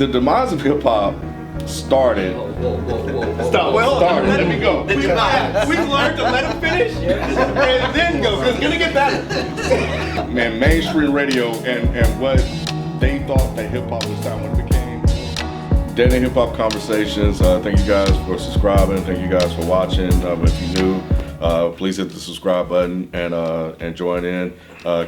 the demise of hip hop started. Stop. Well, started. Let me go. We've learned to let him finish and then go, because it's gonna get better. Man, mainstream radio and what they thought that hip hop was time when it became Dead End Hip Hop Conversations. Thank you guys for subscribing. Thank you guys for watching. If you're new, please hit the subscribe button and join in.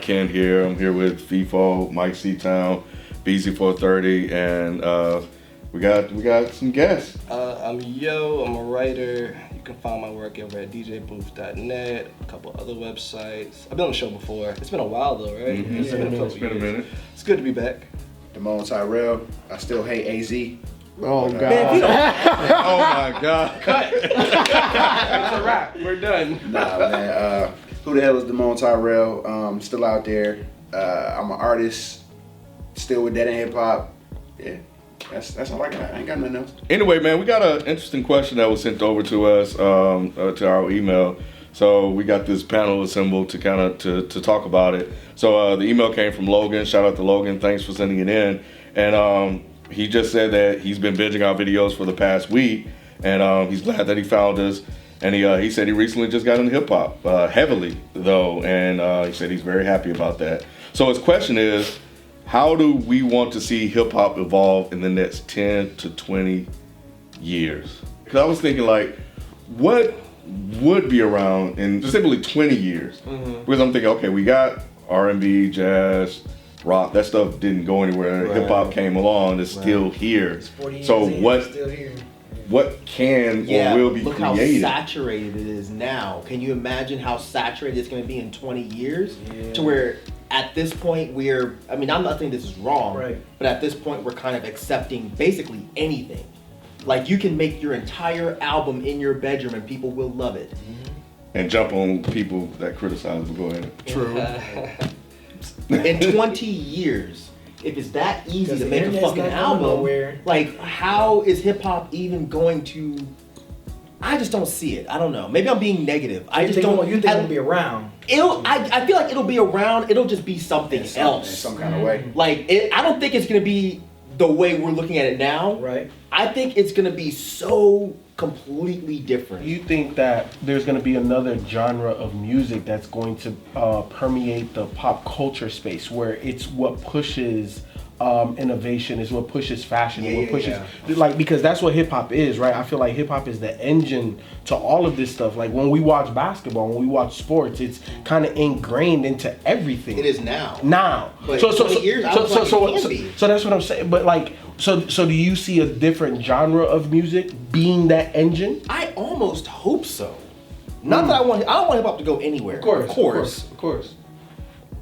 Ken here. I'm here with Feefo, Myke C-Town, Beezy 430, and we got some guests. I'm Yoh. I'm a writer. You can find my work over at djbooth.net, a couple other websites. I've been on the show before. It's been a while though, right? Mm-hmm. It's been a minute. It's good to be back. Damone Tyrell. I still hate AZ. Oh, God. Oh, my God. Cut. It's a wrap. We're done. Nah, man. Who the hell is Damone Tyrell? Still out there. I'm an artist. Still with Dead End Hip Hop. Yeah. That's all I got. I ain't got nothing else. Anyway, man, we got an interesting question that was sent over to us to our email. So we got this panel assembled to kind of to talk about it. So the email came from Logan. Shout out to Logan. Thanks for sending it in. And he just said that he's been binging our videos for the past week, and he's glad that he found us. And he said he recently just got into hip hop heavily though, and he said he's very happy about that. So his question is, how do we want to see hip hop evolve in the next 10 to 20 years? Because I was thinking, like, what would be around in specifically 20 years? Mm-hmm. Because I'm thinking, okay, we got R&B, jazz, rock. That stuff didn't go anywhere. Right. Hip hop came along. It's still here. It's 40 years so in, what? it's still here. What can or will be look created? How saturated it is now. Can you imagine how saturated it's going to be in 20 years? Yeah. To where at this point I'm not saying this is wrong, right, but at this point we're kind of accepting basically anything. Like, you can make your entire album in your bedroom and people will love it. Mm-hmm. And jump on people that criticize it. Go ahead. True. In 20 years, if it's that easy to make a fucking album, like, how is hip hop even going to? I just don't see it. I don't know. Maybe I'm being negative. I just don't. You think it'll be around? I feel like it'll be around. It'll just be something else. In some kind of way. Like, I don't think it's gonna be the way we're looking at it now. Right. I think it's gonna be so completely different. You think that there's going to be another genre of music that's going to permeate the pop culture space, where it's what pushes innovation, is what pushes fashion, what pushes like, because that's what hip hop is, right? I feel like hip hop is the engine to all of this stuff. Like, when we watch basketball, when we watch sports, it's kind of ingrained into everything. It is now. So But 20 years, I don't think it can be. so that's what I'm saying. But like, so do you see a different genre of music being that engine? I almost hope so. Not that I don't want hip hop to go anywhere. Of course.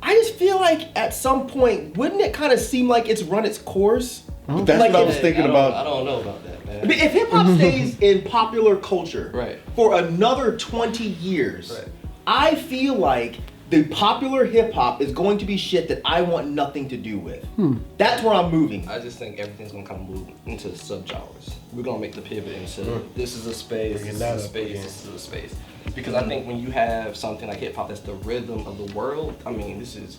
I just feel like at some point, wouldn't it kind of seem like it's run its course? But that's what I was thinking about. I don't know about that, man. I mean, if hip hop stays in popular culture Right. for another 20 years, Right. I feel like the popular hip hop is going to be shit that I want nothing to do with. That's where I'm moving. I just think everything's gonna kind of move into subgenres. We're gonna make the pivot into this is a space, this is a space, this is a space. Because I think when you have something like hip hop that's the rhythm of the world, I mean, this is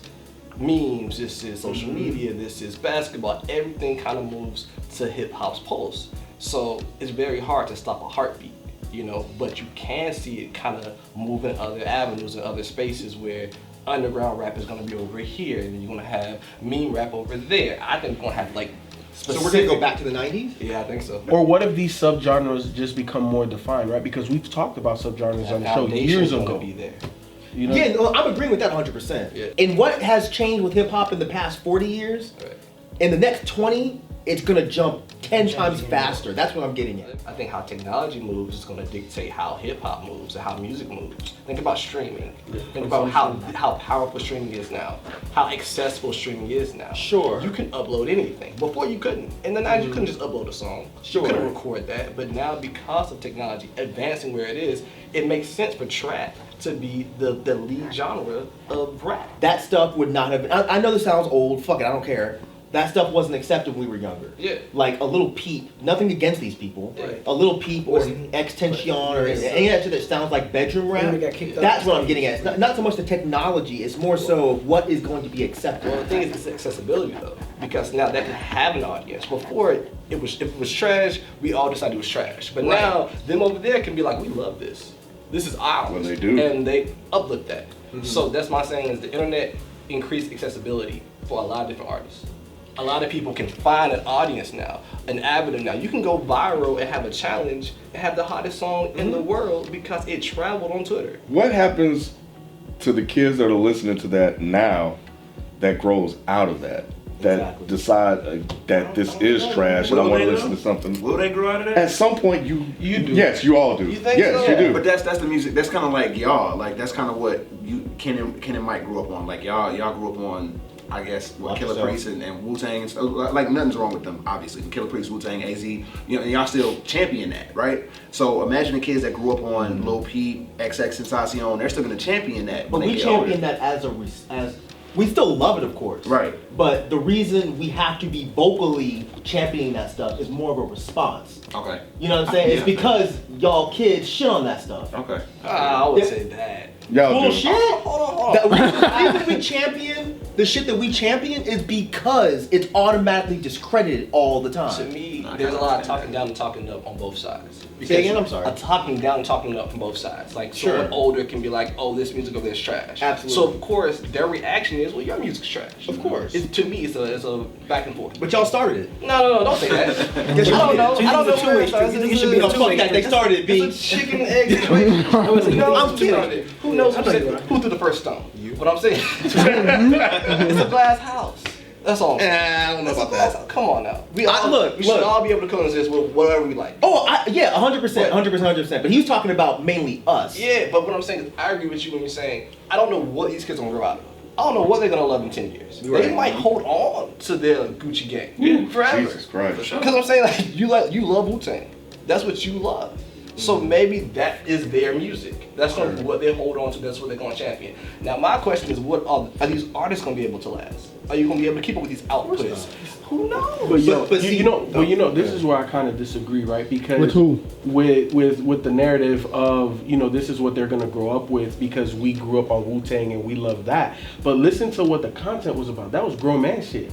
memes, this is social media, this is basketball, everything kind of moves to hip hop's pulse. So it's very hard to stop a heartbeat, you know, but you can see it kind of move in other avenues and other spaces where underground rap is going to be over here, and then you're going to have meme rap over there. I think we're going to have like specific... So we're going to go back to the 90s? Yeah, I think so. Or what if these subgenres just become more defined, right? Because we've talked about subgenres on the show years ago. Be there. You know? Yeah, no, I'm agreeing with that 100%. Yeah. And what has changed with hip hop in the past 40 years, in the next 20, it's going to jump 10 times faster. That's what I'm getting at. I think how technology moves is going to dictate how hip hop moves and how music moves. Think about streaming. Think about how powerful streaming is now, how accessible streaming is now. Sure. You can upload anything. Before you couldn't. In the 90s, you couldn't just upload a song. Sure. You couldn't record that. But now, because of technology advancing where it is, it makes sense for trap to be the lead genre of rap. That stuff would not have been... I know this sounds old. Fuck it, I don't care. That stuff wasn't accepted when we were younger. Yeah. Like a little peep, nothing against these people. Right. A little peep or extension or any of that shit that sounds like bedroom rap. That's what I'm getting at. It's not so much the technology, it's more so what is going to be accepted. Well, the thing is, it's accessibility though, because now that can have an audience. Before it was, if it was trash, we all decided it was trash. But now them over there can be like, we love this. This is ours. Well, they do. And they uplift that. So that's my saying is the internet increased accessibility for a lot of different artists. A lot of people can find an audience now, an avenue now. You can go viral and have a challenge and have the hottest song in the world because it traveled on Twitter. What happens to the kids that are listening to that now that grows out of that? That decide that this is trash and I want to listen to something. Will they grow out of that? At some point, you do. Yes, you all do. You think yes, so? you do. But that's the music. That's kind of like y'all. Like that's kind of what Ken and Myke grew up on. Like y'all grew up on. I guess what Killer Priest and Wu-Tang and stuff. Like nothing's wrong with them, obviously. Killer Priest, Wu-Tang, AZ, you know, and y'all still champion that, right? So imagine the kids that grew up on Lil Peep, XX Tentacion, they're still gonna champion that. But we champion that as we still love it, of course. Right. But the reason we have to be vocally championing that stuff is more of a response. Okay. You know what I'm saying? Yeah. It's because y'all kids shit on that stuff. Okay. I would say that. Y'all do. Bullshit. The reason we champion the shit that we champion is because it's automatically discredited all the To time. me, there's a lot of talking down and talking up on both sides. Say again, I'm sorry. A talking down and talking up from both sides. Like Sure. someone older can be like, oh, this music over there is trash. Absolutely. So of course their reaction is, well, your music's trash. Of course. To me, it's a back and forth. But y'all started it. No, don't say that. I don't know. I don't know where it started. It should be a fuck that. They started it, B. It's a chicken and egg situation. Who knows I'm who kidding. started it? Who knows who threw the first stone? You. What I'm saying. It's a glass house. That's all. I don't know about that. Come on now. We Look. should all be able to coexist with whatever we like. Oh, yeah, 100%. But he's talking about mainly us. Yeah, but what I'm saying is, I agree with you when you're saying, I don't know what these kids are gonna grow out of. I don't know what they're gonna love in 10 years. Right. They might hold on to their Gucci gang forever. Jesus Christ. For sure. Because I'm saying, like, you love Wu-Tang. That's what you love. So maybe that is their music. That's what they hold on to. That's what they're gonna champion. Now my question is, what are these artists gonna be able to last? Are you gonna be able to keep up with these outputs? Who knows? But you know, this is where I kind of disagree, right? Because With who? With the narrative of, you know, this is what they're gonna grow up with because we grew up on Wu-Tang and we love that. But listen to what the content was about. That was grown man shit.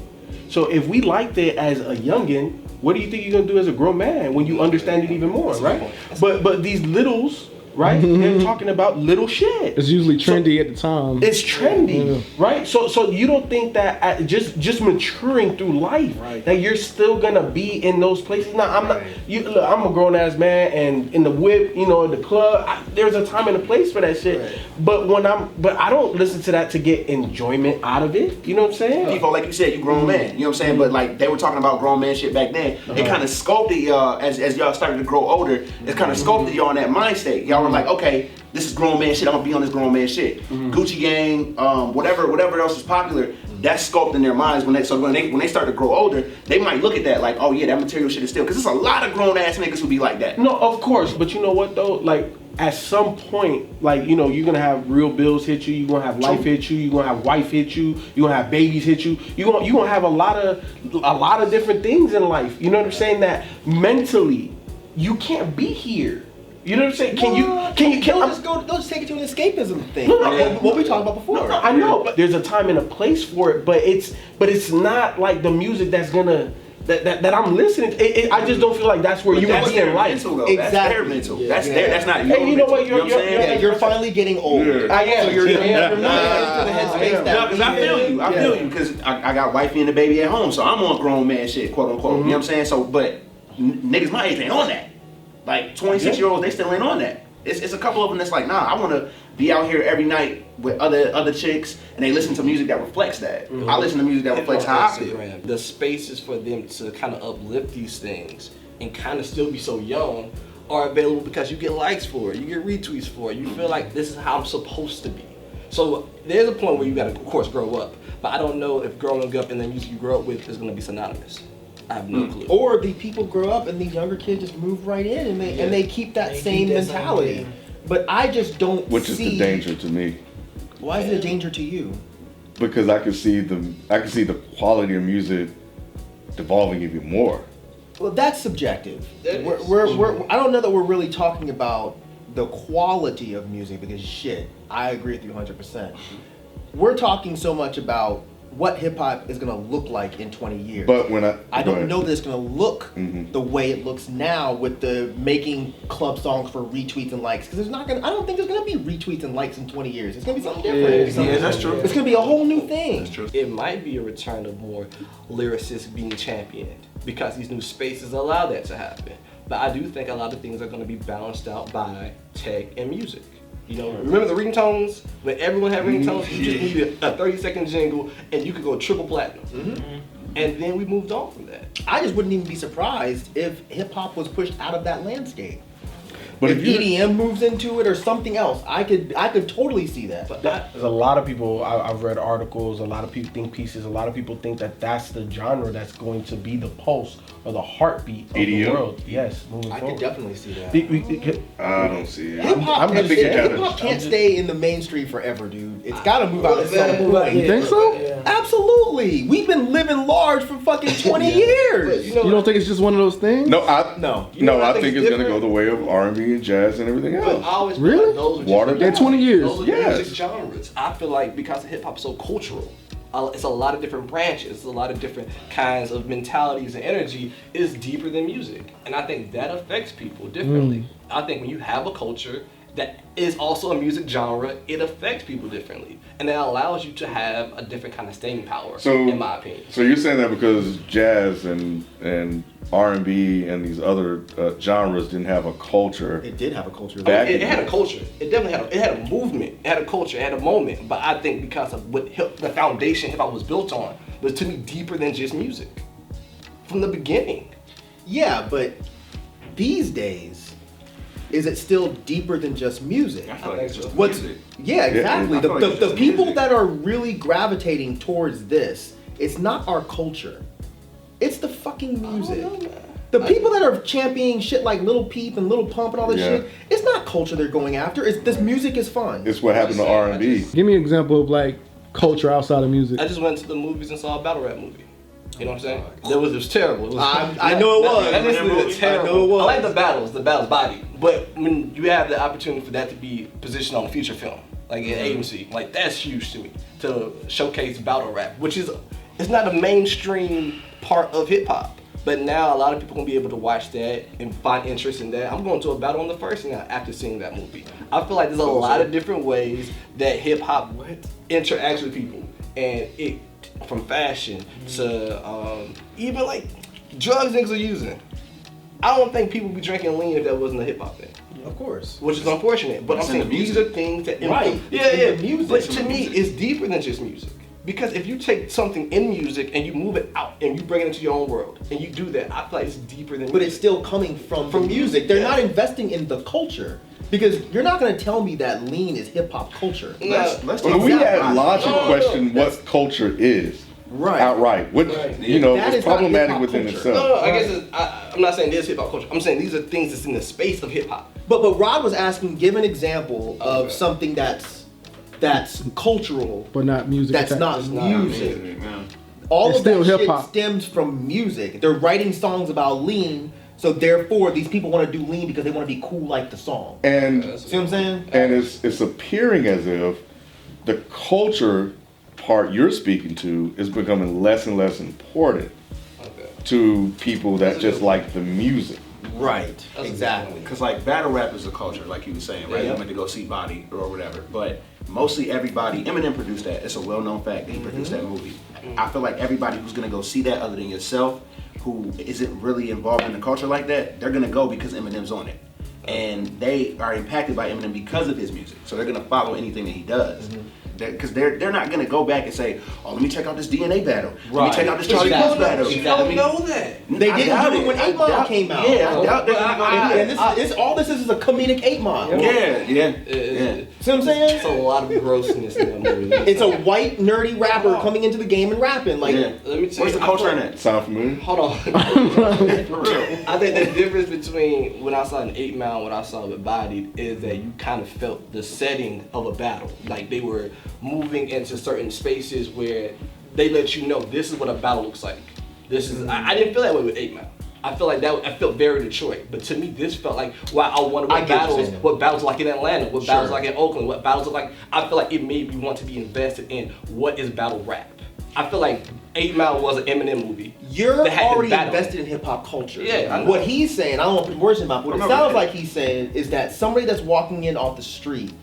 So if we liked it as a youngin', what do you think you're gonna do as a grown man when you understand it even more, right? But these littles, right? They're talking about little shit. It's usually trendy at the time. It's trendy, right? So you don't think that just maturing through life, that you're still gonna be in those places? Now I'm not. Look, I'm a grown ass man, and in the whip, you know, in the club, there's a time and a place for that shit. Right. But I don't listen to that to get enjoyment out of it. You know what I'm saying? Feefo, like you said, you grown man. You know what I'm saying? But like they were talking about grown man shit back then. It kind of sculpted y'all as y'all started to grow older. It kind of sculpted y'all in that mind state. Y'all were like, okay, this is grown man shit. I'm gonna be on this grown man shit. Gucci gang, whatever else is popular. That's sculpted in their minds when they start to grow older. They might look at that like, oh yeah, that material shit is still. Because there's a lot of grown ass niggas who be like that. No, of course, but you know what though? Like at some point, like, you know, you're gonna have real bills hit you. You're gonna have life hit you. You're gonna have wife hit you. You're gonna have babies hit you. You're gonna have a lot of different things in life. You know what I'm saying? That mentally, you can't be here. You know what I'm saying? Don't just take it to an escapism thing. No, what we talked about before. No, I know, but there's a time and a place for it. But it's not like the music that's gonna that I'm listening to. I just don't feel like that's where you would be in life. Exactly. That's their mental. That's not your Hey, you know what? You're finally getting old. I am. So you're not into the headspace No, because I feel you. Because I got wifey and the baby at home, so I'm on grown man shit, quote unquote. You know what I'm saying? So, but niggas my age ain't on that. Like 26-year-olds, they still ain't on that. It's a couple of them that's like, nah, I want to be out here every night with other chicks, and they listen to music that reflects that. I listen to music that reflects how I feel. The spaces for them to kind of uplift these things and kind of still be so young are available because you get likes for it, you get retweets for it, you feel like this is how I'm supposed to be. So there's a point where you gotta, of course, grow up. But I don't know if growing up and the music you grow up with is gonna be synonymous. I have no clue. Or the people grow up and these younger kids just move right in and they keep that same mentality. But I just don't Which is the danger to me. Why is it a danger to you? Because I can see the quality of music devolving even more. Well, that's subjective. That is. I don't know that we're really talking about the quality of music because shit, I agree with you 100%. We're talking so much about what hip hop is gonna look like in 20 years. But when I don't know that it's gonna look the way it looks now with the making club songs for retweets and likes. Because I don't think there's gonna be retweets and likes in 20 years. It's gonna be something different. Yeah, that's true. It's gonna be a whole new thing. That's true. It might be a return of more lyricists being championed because these new spaces allow that to happen. But I do think a lot of things are going to be balanced out by tech and music. You know, remember the ringtones? When everyone had ringtones, you just needed a 30-second jingle and you could go triple platinum. And then we moved on from that. I just wouldn't even be surprised if hip hop was pushed out of that landscape. But if EDM moves into it or something else, I could totally see that. But There's a lot of people, I've read articles, a lot of people think pieces, a lot of people think that that's the genre that's going to be the pulse or the heartbeat of the EDM? world. Yes, moving I forward. could definitely see that. I don't see it. Hip hop I think it hip kinda- hop can't stay in the mainstream forever, dude. It's got to move out at some point. You think so? Absolutely. We've been living large for fucking 20 years. you know, You don't think it's just one of those things? No, No. You know no, what I I think think is it's gonna go different? the way of R&B and jazz and everything but I else. always feel Really? like those are Watered just down. 20 years. Those are Yes. music genres. I feel like because hip hop is so cultural, it's a lot of different branches, it's a lot of different kinds of mentalities and energy. It's deeper than music, and I think that affects people differently. I think when you have a culture that is also a music genre, it affects people differently, and that allows you to have a different kind of staying power. So, in my opinion. So you're saying that because jazz and R&B and these other genres didn't have a culture. It did have a culture. Back- It had a culture. It definitely had. It had a movement. It had a culture. It had a moment. But I think because of what the foundation hip hop was built on was to me deeper than just music from the beginning. Yeah, but these days, is it still deeper than just music? I feel like it's just What's music. yeah, exactly. I feel like it's The just people music. that are really gravitating towards this, it's not our culture. It's the fucking music. The people that are championing shit like Lil Peep and Lil Pump and all this Yeah. shit, it's not culture they're going after. It's this music is fun. It's what happened to R&B. Give me an example of like culture outside of music. I just went to the movies and saw a battle rap movie. You know what I'm saying? It was terrible. It was, I know it was. That is terrible. I know it was. I like the battles body. But when you have the opportunity for that to be positioned on a feature film, like in AMC, like that's huge to me to showcase battle rap, which is it's not a mainstream part of hip hop. But now a lot of people gonna be able to watch that and find interest in that. I'm going to a battle on the first now after seeing that movie. I feel like there's a lot of different ways that hip hop interacts with people, and it from fashion to even like drugs niggas are using. I don't think people would be drinking lean if that wasn't a hip hop thing. Of course. Which is unfortunate, but I'm It's in the saying these music. are things that Right. Yeah, It's in yeah. the music. But It's to in the me, music. it's deeper than just music. Because if you take something in music and you move it out and you bring it into your own world and you do that, I feel like it's deeper than. But it's music. still coming from From music. music, They're yeah. not investing in the culture. Because you're not going to tell me that lean is hip hop culture. Let's Well, take we that. had Logic No, no, question that's- what culture is. Right. Outright. Which, Right. you know, That is is not problematic hip-hop within culture. itself. No, I guess I'm not saying this hip hop culture. I'm saying these are things that's in the space of hip hop. But Rod was asking, give an example of Okay. something that's cultural, But not music. that's not It's not music. Man. All It's of that still shit hip-hop. stems from music. They're writing songs about lean, so therefore these people want to do lean because they want to be cool like the song. And See what I'm saying? and it's appearing as if the culture part you're speaking to is becoming less and less important Okay. to people that That's a just good like the music. Right. That's a Exactly. good Because like battle rap is a culture, like you were saying, right? Yeah. You went to go see Body or whatever, but mostly everybody, Eminem produced that. It's a well-known fact that he produced that movie. I feel like everybody who's gonna go see that, other than yourself, who isn't really involved in the culture like that, they're gonna go because Eminem's on it, and they are impacted by Eminem because of his music. So they're gonna follow anything that he does. Because they're not gonna go back and say, oh, let me check out this DNA battle. Let me Right. check out this Charlie Exactly. Puth battle. You Exactly. don't know that. They I didn't doubt do it when I 8 Mile doubt- came out. Yeah, I doubt they're gonna go I- to And this all this is a comedic 8 Mile. Yeah. See what I'm saying? It's a lot of grossness in that movie. It's a white nerdy rapper coming into the game and rapping. Like, Yeah. Let me tell Where's you, the I culture feel in like- that? Sound familiar? Hold on. For real. I think the difference between when I saw an 8 Mile and what I saw with Bodied is that you kind of felt the setting of a battle. Like they were moving into certain spaces where they let you know this is what a battle looks like. This is I didn't feel that way with 8 Mile. I feel like I felt very Detroit, but to me this felt like wow. I wonder what battles like in Atlanta, what battles like in Oakland, what battles are like. I feel like it made me want to be invested in what is battle rap. I feel like 8 Mile was an Eminem movie. You're already invested in hip hop culture. Yeah, what he's saying, I don't want to put words in my mouth. What it sounds like he's saying is that somebody that's walking in off the street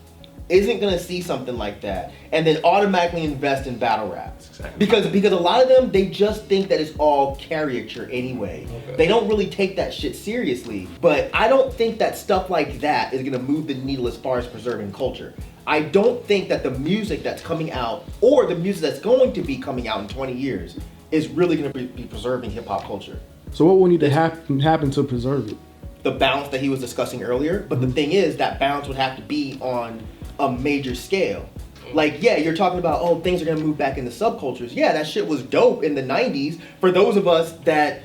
isn't gonna see something like that and then automatically invest in battle rap. Exactly. Because a lot of them, they just think that it's all caricature anyway. Okay. They don't really take that shit seriously. But I don't think that stuff like that is gonna move the needle as far as preserving culture. I don't think that the music that's coming out or the music that's going to be coming out in 20 years is really gonna be preserving hip hop culture. So what will need to happen to preserve it? The balance that he was discussing earlier, but the thing is that balance would have to be on a major scale. Like, yeah, you're talking about, oh, things are gonna move back into subcultures. Yeah, that shit was dope in the 90s for those of us that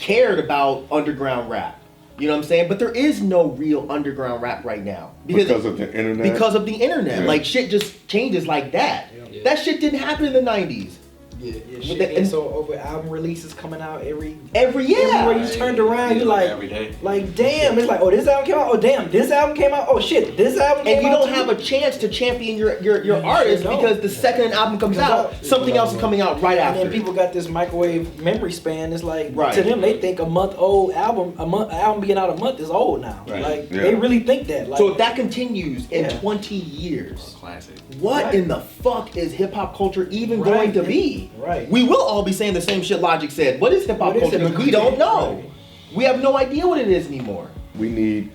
cared about underground rap. You know what I'm saying? But there is no real underground rap right now. Because of the internet? Because of the internet. Yeah. Like, shit just changes like that. Yeah. That shit didn't happen in the 90s. Yeah, shit. And so over album releases coming out every year. Everywhere you turned around, you're like, every day. Like, damn, it's like, oh, this album came out. Oh, damn, this album came out. Oh shit, this album came out. And you don't have a chance to champion your artist because the second an album comes out, something else is coming out right after. And then people got this microwave memory span. It's like to them, they think an album being out a month is old now. Right. Like they really think that. Like, so if that continues in 20 years, classic. What in the fuck is hip hop culture even going to be? Right. We will all be saying the same shit Logic said. What is hip hop culture? We don't know. Right. We have no idea what it is anymore. We need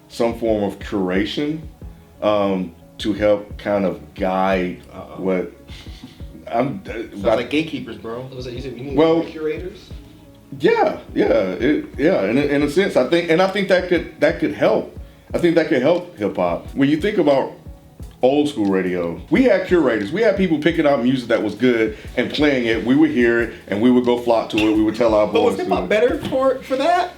some form of curation to help kind of guide what Sounds like gatekeepers, bro. Was it easy? We need curators. Yeah. In a sense, I think that could help. I think that could help hip hop. When you think about old school radio, we had curators. We had people picking out music that was good and playing it. We would hear it and we would go flock to it. We would tell our boys. But was hip hop better for that?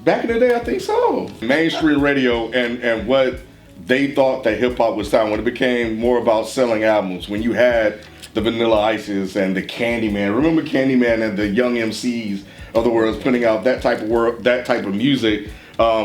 Back in the day, I think so. Mainstream radio and what they thought that hip hop was time when it became more about selling albums. When you had the Vanilla Ices and the Candyman. Remember Candyman and the Young MCs of the world putting out that type of music.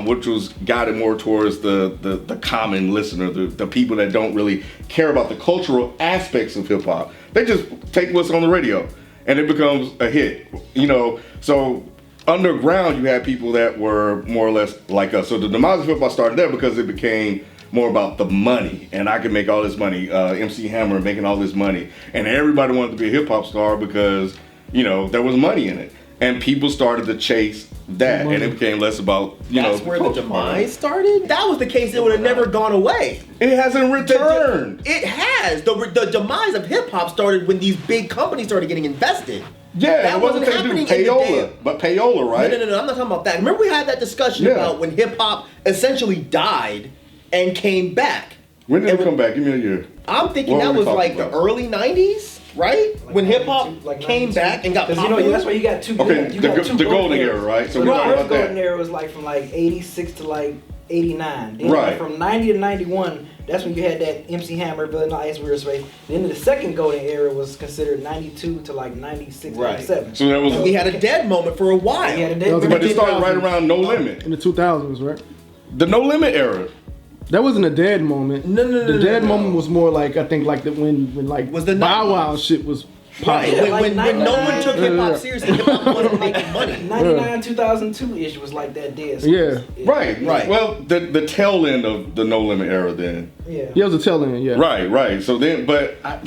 Which was guided more towards the common listener, the people that don't really care about the cultural aspects of hip hop. They just take what's on the radio, and it becomes a hit. You know, so underground you had people that were more or less like us. So the demise of hip hop started there because it became more about the money, and I could make all this money. MC Hammer making all this money, and everybody wanted to be a hip hop star because there was money in it. And people started to chase that, and it became less about, That's where the demise started? That was the case, it would have never gone away. It hasn't returned. It has. The demise of hip-hop started when these big companies started getting invested. Yeah, that wasn't happening payola, but payola, right? No, I'm not talking about that. Remember we had that discussion about when hip-hop essentially died and came back. When did it come back? Give me a year. I'm thinking that was like the early 90s. Right? Like when hip hop came back and got popular. That's why you got two. Okay, the golden era, right? So the first golden era was like from like 86 to like 89. Then right. From 90 to 91, that's when you had that MC Hammer, Vanilla Ice, Weird Space. Then the second golden era was considered 92 to like 96, right. 97. So we had a dead moment for a while. But it started right around No Limit. In the 2000s, right? The No Limit era. That wasn't a dead moment. No. The dead moment was more like, I think, like when was the Bow Wow shit was right. When no one took hip hop seriously, hip hop wasn't making money. 99, 2002 ish was like that dead. Yeah. Right. Well, the tail end of the No Limit era then. Yeah, it was a tail end. Yeah. Right. So then, but I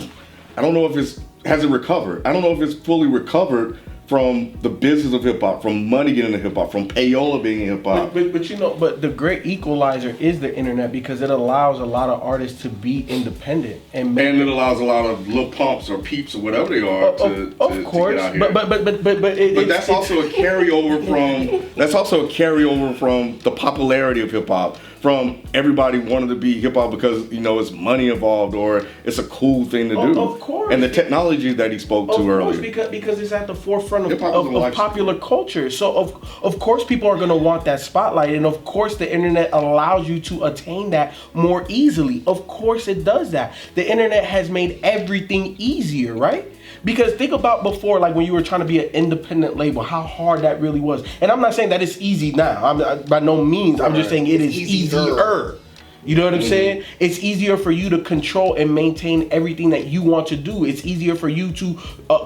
don't know if has it recovered. I don't know if it's fully recovered from the business of hip hop, from money getting into hip hop, from payola being in hip hop. But the great equalizer is the internet because it allows a lot of artists to be independent and it allows a lot of Lil Pumps or Peeps or whatever they are to get out here. But that's also a carryover from the popularity of hip hop. From everybody wanting to be hip hop because it's money involved or it's a cool thing to do. Of course. And the technology that he spoke to earlier. Because it's at the forefront of popular culture. So of course people are going to want that spotlight, and of course the internet allows you to attain that more easily. Of course it does that. The internet has made everything easier, right? Because think about before, like when you were trying to be an independent label, how hard that really was. And I'm not saying that it's easy now. By no means. I'm just saying it is easier. You know what I'm saying? It's easier for you to control and maintain everything that you want to do. It's easier for you to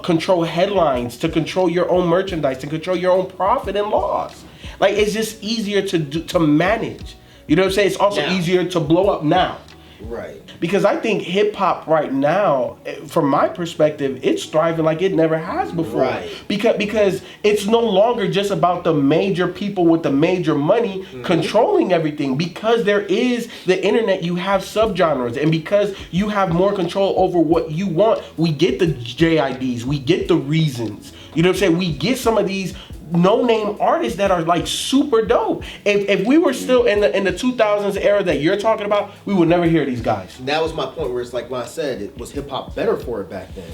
control headlines, to control your own merchandise, to control your own profit and loss. Like, it's just easier to manage. You know what I'm saying? It's also easier to blow up now. Right. Because I think hip hop right now, from my perspective, it's thriving like it never has before. Right. Because it's no longer just about the major people with the major money controlling everything. Because there is the internet, you have subgenres, and because you have more control over what you want, we get the JIDs, we get the Reasons. You know what I'm saying? We get some of these no-name artists that are like super dope. If we were still in the 2000s era that you're talking about, we would never hear these guys. And that was my point, where it's like when I said it was hip hop better for it back then.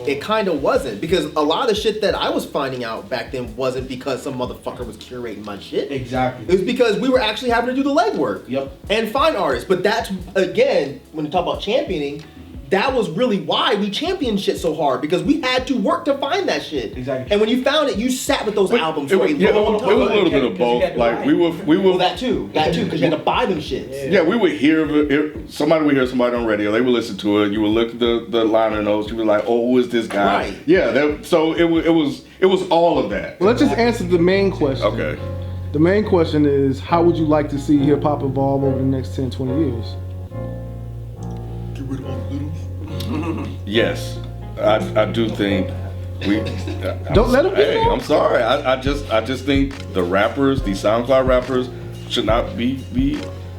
It kind of wasn't, because a lot of the shit that I was finding out back then wasn't because some motherfucker was curating my shit. Exactly. It was because we were actually having to do the legwork. Yep. And find artists. But that's, again, when you talk about championing, that was really why we championed shit so hard, because we had to work to find that shit. Exactly. And when you found it, you sat with those albums for a long time. It was a little bit of both. Like we were. Well, that too, because you had to buy them shits. Yeah, we would hear somebody would hear somebody on radio. They would listen to it. You would look at the liner notes. You would be like, "Oh, who is this guy?" Right. Yeah. So it was all of that. Well, let's just answer the main question. Okay. The main question is, how would you like to see hip hop evolve over the next 10, 20 years? Get rid of all the littles. Yes, I do think we. Don't let them. Hey, I'm sorry. I just think the rappers, these SoundCloud rappers, should not be.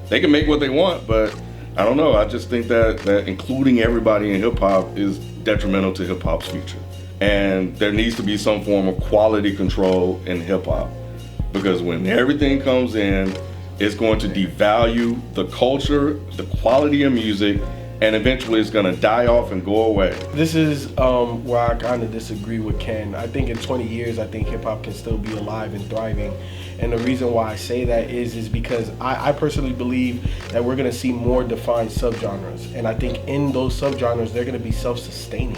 They can make what they want, but I don't know. I just think that including everybody in hip hop is detrimental to hip hop's future, and there needs to be some form of quality control in hip hop, because when everything comes in, it's going to devalue the culture, the quality of music. And eventually it's gonna die off and go away. This is where I kind of disagree with Ken. I think in 20 years, I think hip hop can still be alive and thriving. And the reason why I say that is because I personally believe that we're gonna see more defined subgenres. And I think in those subgenres, they're gonna be self-sustaining.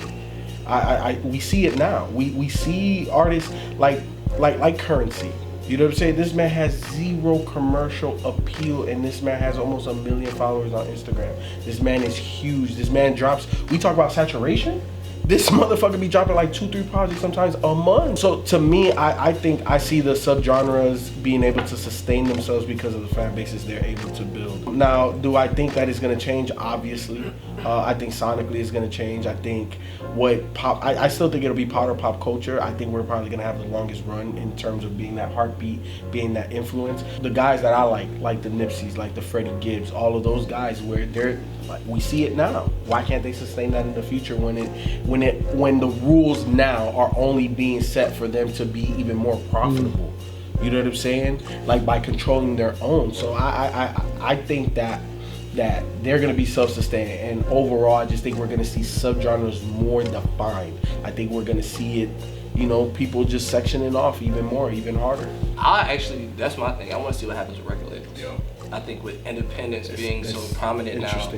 We see it now. We see artists like Currency. You know what I'm saying? This man has zero commercial appeal, and this man has almost 1 million followers on Instagram. This man is huge. This man drops, we talk about saturation. This motherfucker be dropping like 2-3 projects sometimes a month. So to me, I think I see the subgenres being able to sustain themselves because of the fan bases they're able to build. Now, do I think that is gonna change? Obviously. I think sonically it's gonna change. I think I still think it'll be part of pop culture. I think we're probably gonna have the longest run in terms of being that heartbeat, being that influence. The guys that I like the Nipseys, like the Freddie Gibbs, all of those guys where they're like, we see it now. Why can't they sustain that in the future when the rules now are only being set for them to be even more profitable? You know what I'm saying? Like by controlling their own. So I think that they're gonna be self-sustaining, and overall I just think we're gonna see subgenres more defined. I think we're gonna see it, people just sectioning off even more, even harder. That's my thing. I want to see what happens with record labels. Yeah. I think with independence being so prominent now,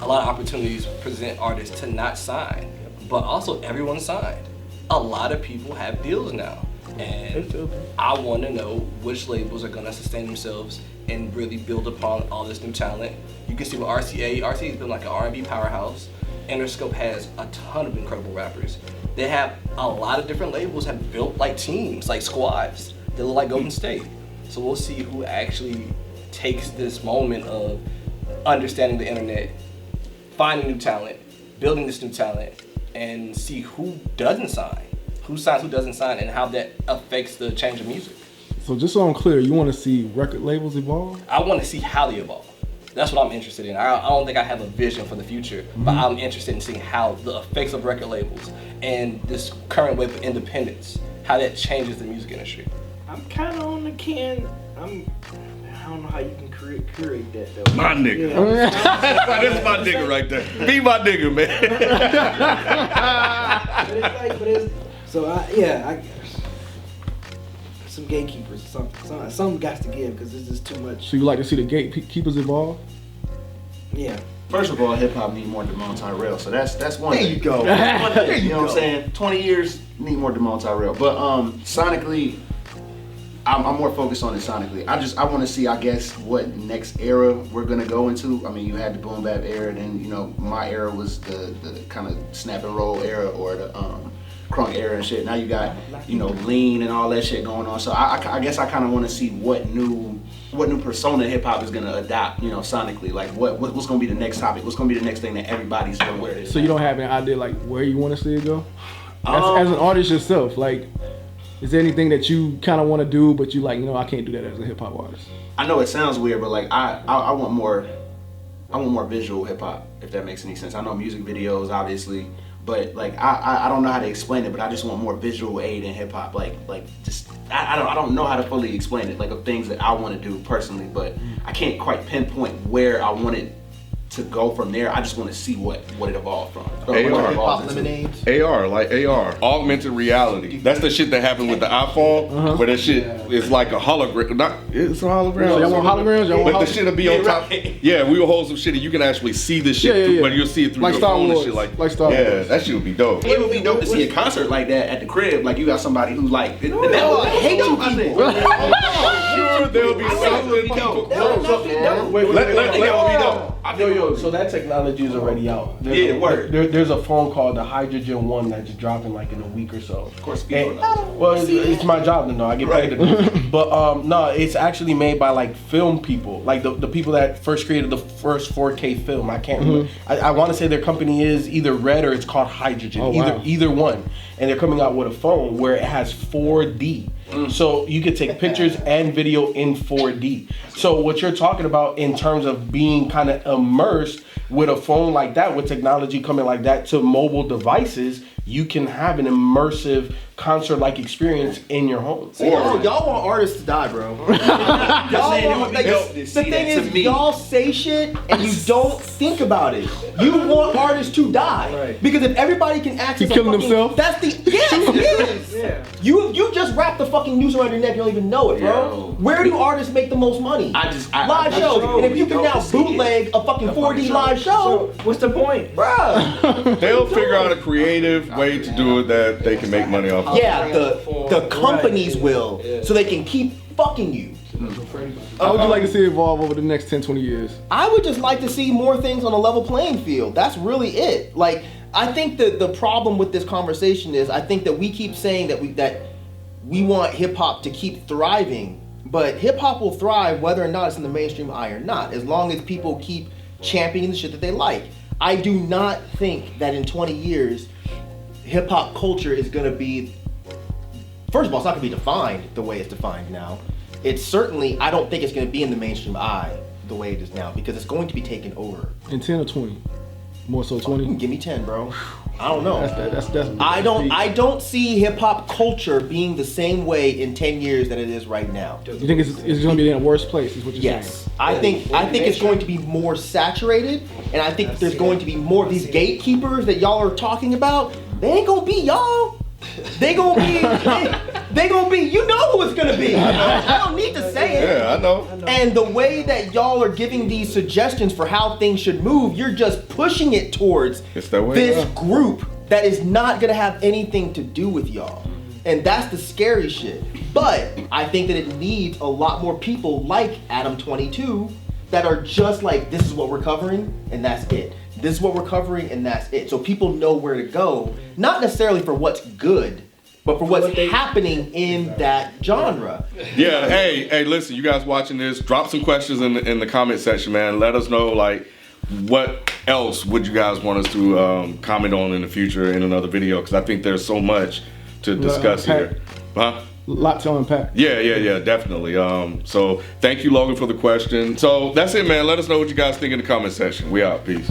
a lot of opportunities present artists to not sign, but also everyone signed. A lot of people have deals now, and I want to know which labels are going to sustain themselves and really build upon all this new talent. You can see with RCA has been like an R&B powerhouse. Interscope has a ton of incredible rappers. They have a lot of different labels have built like teams, like squads that look like Golden State. So we'll see who actually takes this moment of understanding the internet, finding new talent, building this new talent, and see who doesn't sign, who signs, who doesn't sign, and how that affects the change of music. So just so I'm clear, you want to see record labels evolve? I want to see how they evolve. That's what I'm interested in. I don't think I have a vision for the future, but I'm interested in seeing how the effects of record labels and this current wave of independence, how that changes the music industry. I'm kind of on the Ken. I don't know how you can curate that though. My nigga. Yeah. That's my nigga right there. Be my nigga, man. Some gatekeepers, something got to give because this is too much. So you like to see the gatekeepers evolve? Yeah. First of all, hip hop need more Damone Tyrell, so that's one. There you go. There you know what I'm saying? 20 years need more Damone Tyrell, but sonically, I'm more focused on it sonically. I want to see, I guess, what next era we're gonna go into. I mean, you had the boom bap era, then you know my era was the kind of snap and roll era or the crunk era and shit. Now you got lean and all that shit going on. So I guess I kind of want to see what new persona hip hop is gonna adopt, sonically. Like what's gonna be the next topic? What's gonna be the next thing that everybody's gonna wear? So you don't have an idea like where you want to see it go? As an artist yourself, like, is there anything that you kind of want to do, but you like, I can't do that as a hip hop artist? I know it sounds weird, but like I want more visual hip hop, if that makes any sense. I know music videos, obviously, but like I don't know how to explain it, but I just want more visual aid in hip hop. Like just I don't know how to fully explain it, like of things that I want to do personally, but I can't quite pinpoint where I want it to go from there. I just want to see what it evolved from. AR, like AR, augmented reality. That's the shit that happened with the iPhone, where that shit is like a hologram. It's a hologram. So y'all want holograms? But the shit will be on top. Yeah, we will hold some shit and you can actually see the shit, but you'll see it through like your Star phone Wars. and shit. Like Star Wars. Yeah, that shit would be dope. It would be dope to see a concert like that at the crib. Like you got somebody who's like, I hate you people. Sure, there'll be something. So that technology is already out. There's a phone called the Hydrogen One that's dropping like in a week or so. Of course, it's my job to know. I get paid to do it. But no, it's actually made by like film people, like the people that first created the first 4K film. I can't remember. I want to say their company is either Red or it's called Hydrogen. Either one, and they're coming out with a phone where it has 4D. So you could take pictures and video in 4D. So what you're talking about in terms of being kind of immersed with a phone like that, with technology coming like that to mobile devices, you can have an immersive concert-like experience in your home. Y'all want artists to die, bro. The thing is, y'all say shit and you don't think about it. You want artists to die because if everybody can access, killing themselves. That's the yes. Yeah. You just wrapped the fucking noose around your neck. You don't even know it, bro. Where do artists make the most money? Live shows. And if you can now bootleg a fucking 4D live show, So what's the point, bruh? They'll figure out a creative way to do it that they can make money off of. Yeah, the companies will, so they can keep fucking you. How would you like to see it evolve over the next 10, 20 years? I would just like to see more things on a level playing field. That's really it. Like, I think that the problem with this conversation is I think that we keep saying that we want hip hop to keep thriving, but hip hop will thrive whether or not it's in the mainstream eye or not, as long as people keep championing the shit that they like. I do not think that in 20 years, hip hop culture is gonna be, first of all, it's not gonna be defined the way it's defined now. It's certainly, I don't think it's gonna be in the mainstream eye the way it is now, because it's going to be taken over. In 10 or 20? More so 20? Give me 10, bro. I don't know. That's I don't see hip hop culture being the same way in 10 years that it is right now. You think it's going to be in a worse place? Is what you're saying? Yes, I think it's going to be more saturated, and I think there's going to be more of these gatekeepers that y'all are talking about. They ain't gonna be y'all. They gonna be. You know who it's gonna be. I don't need to say it. Yeah, I know. And the way that y'all are giving these suggestions for how things should move, you're just pushing it towards this group that is not gonna have anything to do with y'all. And that's the scary shit. But I think that it needs a lot more people like Adam 22 that are just like, this is what we're covering, and that's it. This is what we're covering, and that's it. So people know where to go, not necessarily for what's good, but for what's happening in that genre. Yeah, hey, listen, you guys watching this, drop some questions in the comment section, man. Let us know, like, what else would you guys want us to comment on in the future in another video? Because I think there's so much to discuss here. Huh? Lot to unpack. Yeah, definitely. So thank you, Logan, for the question. So that's it, man. Let us know what you guys think in the comment section. We out. Peace.